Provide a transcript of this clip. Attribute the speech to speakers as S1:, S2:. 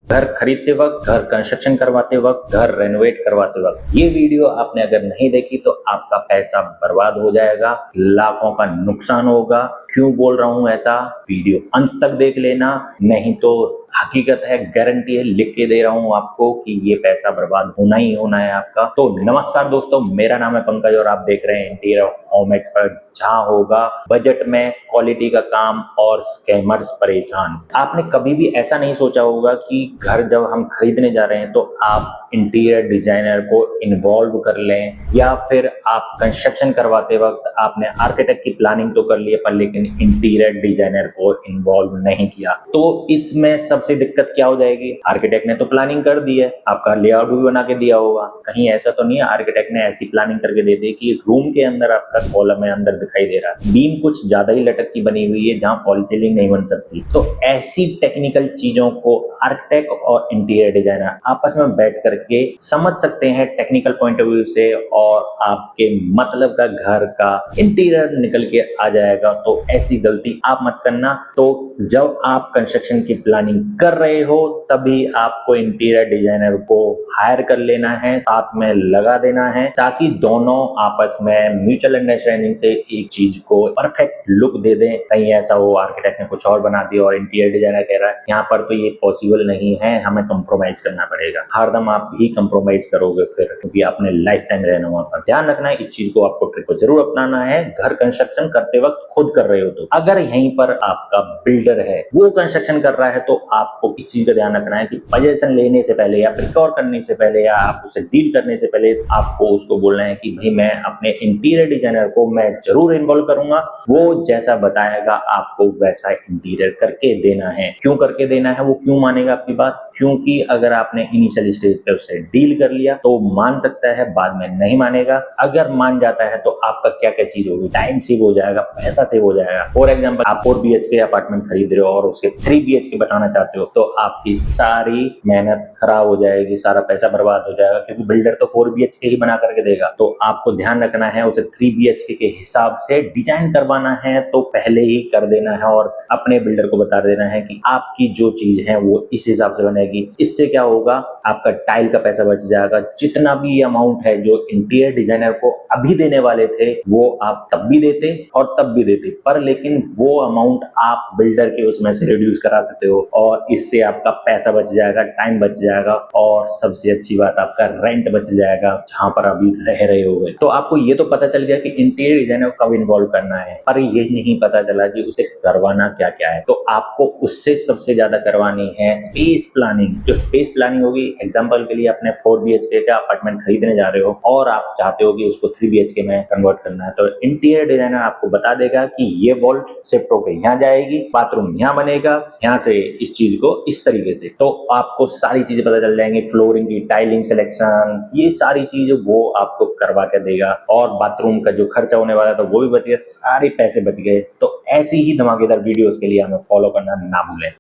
S1: घर खरीदते वक्त, घर कंस्ट्रक्शन करवाते वक्त, घर रेनोवेट करवाते वक्त। ये वीडियो आपने अगर नहीं देखी तो आपका पैसा बर्बाद हो जाएगा, लाखों का नुकसान होगा। क्यों बोल रहा हूं ऐसा, वीडियो अंत तक देख लेना, नहीं तो हकीकत है, गारंटी है, लिख के दे रहा हूं आपको कि ये पैसा बर्बाद होना ही होना है आपका। तो नमस्कार दोस्तों, मेरा नाम है पंकज और आप देख रहे हैं इंटीरियर होम एक्सपर्ट, जहां होगा बजट में क्वालिटी का काम और स्कैमर्स परेशान। आपने कभी भी ऐसा नहीं सोचा होगा कि घर जब हम खरीदने जा रहे हैं तो आप इंटीरियर डिजाइनर को इन्वॉल्व कर लें, या फिर आप कंस्ट्रक्शन करवाते वक्त आपने आर्किटेक्ट की प्लानिंग तो कर ली है पर लेकिन इंटीरियर डिजाइनर को इन्वॉल्व नहीं किया। तो इसमें सबसे दिक्कत क्या हो जाएगी, आर्किटेक्ट ने तो प्लानिंग कर दी है, आपका लेआउट भी बना के दिया होगा, कहीं ऐसा तो नहीं है आर्किटेक्ट ने ऐसी प्लानिंग करके दे दी कि रूम के अंदर आपका कॉलम है अंदर दिखाई दे रहा है, बीम कुछ ज्यादा ही लटक की बनी हुई है जहां फॉल सीलिंग नहीं बन सकती। तो ऐसी टेक्निकल चीजों को आर्किटेक्ट और इंटीरियर डिजाइनर आपस में बैठ करके समझ सकते हैं टेक्निकल पॉइंट ऑफ व्यू से, और आपके मतलब का घर का इंटीरियर निकल के आ जाएगा। तो ऐसी गलती आप मत करना। तो जब आप कंस्ट्रक्शन की प्लानिंग कर रहे हो तभी आपको इंटीरियर डिजाइनर को हायर कर लेना है, साथ में लगा देना है, ताकि दोनों आपस में म्यूचुअल अंडरस्टैंडिंग से एक चीज को परफेक्ट लुक दे दें। कहीं ऐसा हो आर्किटेक्ट ने कुछ और बना दिया और इंटीरियर डिजाइनर कह रहा है यहाँ पर तो ये पॉसिबल नहीं है, हमें कंप्रोमाइज करना पड़ेगा। हरदम आप ही कंप्रोमाइज करोगे फिर, क्योंकि आपने लाइफ टाइम रहना वहां पर। ध्यान रखना है इस चीज को, आपको ट्रिक को जरूर अपनाना है। घर कंस्ट्रक्शन करते वक्त खुद कर रहे हो तो, अगर यहीं पर आपका बिल्डर है वो कंस्ट्रक्शन कर रहा है तो आपको इस चीज का ध्यान रखना है कि पोजीशन लेने से पहले या प्रिकॉर करने से पहले या आप उसे डील करने से पहले आपको उसको बोलना है कि भाई मैं अपने इंटीरियर डिजाइनर को मैं जरूर इन्वॉल्व करूंगा, वो जैसा बताएगा आपको वैसा इंटीरियर करके देना है। क्यों करके देना है, वो क्यों मानेगा आपकी बात, क्योंकि अगर आपने इनिशियल स्टेज पे उससे डील कर लिया तो मान सकता है, बाद में नहीं मानेगा। अगर मान जाता है तो आपका क्या क्या चीज होगी, टाइम सेव हो जाएगा, पैसा सेव हो जाएगा। फॉर एग्जाम्पल आप 4 BHK अपार्टमेंट खरीद रहे हो और उसके 3 BHK बनाना चाहते हो तो आपकी सारी मेहनत खराब हो जाएगी, सारा पैसा बर्बाद हो जाएगा, क्योंकि बिल्डर तो 4 BHK ही बना करके देगा। तो आपको ध्यान रखना है, उसे 3 BHK के हिसाब से डिजाइन करवाना है तो पहले ही कर देना है और अपने बिल्डर को बता देना है कि आपकी जो चीज है वो इस हिसाब से बनेगी। इससे क्या होगा, आपका टाइल का पैसा बच जाएगा। जितना भी अमाउंट है जो इंटीरियर डिजाइनर को अभी देने वाले थे वो आप तब भी देते और तब भी देते, पर लेकिन वो अमाउंट आप बिल्डर के उसमें से रिड्यूस करा सकते हो और इससे आपका पैसा बच जाएगा, टाइम बच जाएगा और सबसे अच्छी बात आपका रेंट बच जाएगा जहां पर अभी रह रहे होगे। तो आपको ये तो पता चल गया कि इंटीरियर डिजाइनर को कब इन्वॉल्व करना है, पर ये नहीं पता चला कि उसे करवाना क्या क्या है। तो आपको उससे सबसे ज्यादा करवानी है स्पेस प्लानिंग। जो स्पेस प्लानिंग होगी, एग्जांपल के लिए अपने 4 BHK का अपार्टमेंट खरीदने जा रहे हो और आप चाहते हो कि उसको 3 BHK में कन्वर्ट करना है, तो इंटीरियर डिजाइनर आपको बता देगा कि ये वॉल शिफ्ट होकर यहाँ जाएगी, बाथरूम यहाँ बनेगा, यहाँ से इस चीज को इस तरीके से। तो आपको सारी चीजें पता चल जाएंगी, फ्लोरिंग की, टाइलिंग सिलेक्शन, ये सारी चीजें वो आपको करवा के देगा और बाथरूम का जो खर्चा होने वाला था वो भी बच गया, सारे पैसे बच गए। तो ऐसी ही धमाकेदार वीडियोस के लिए हमें फॉलो करना ना भूलें।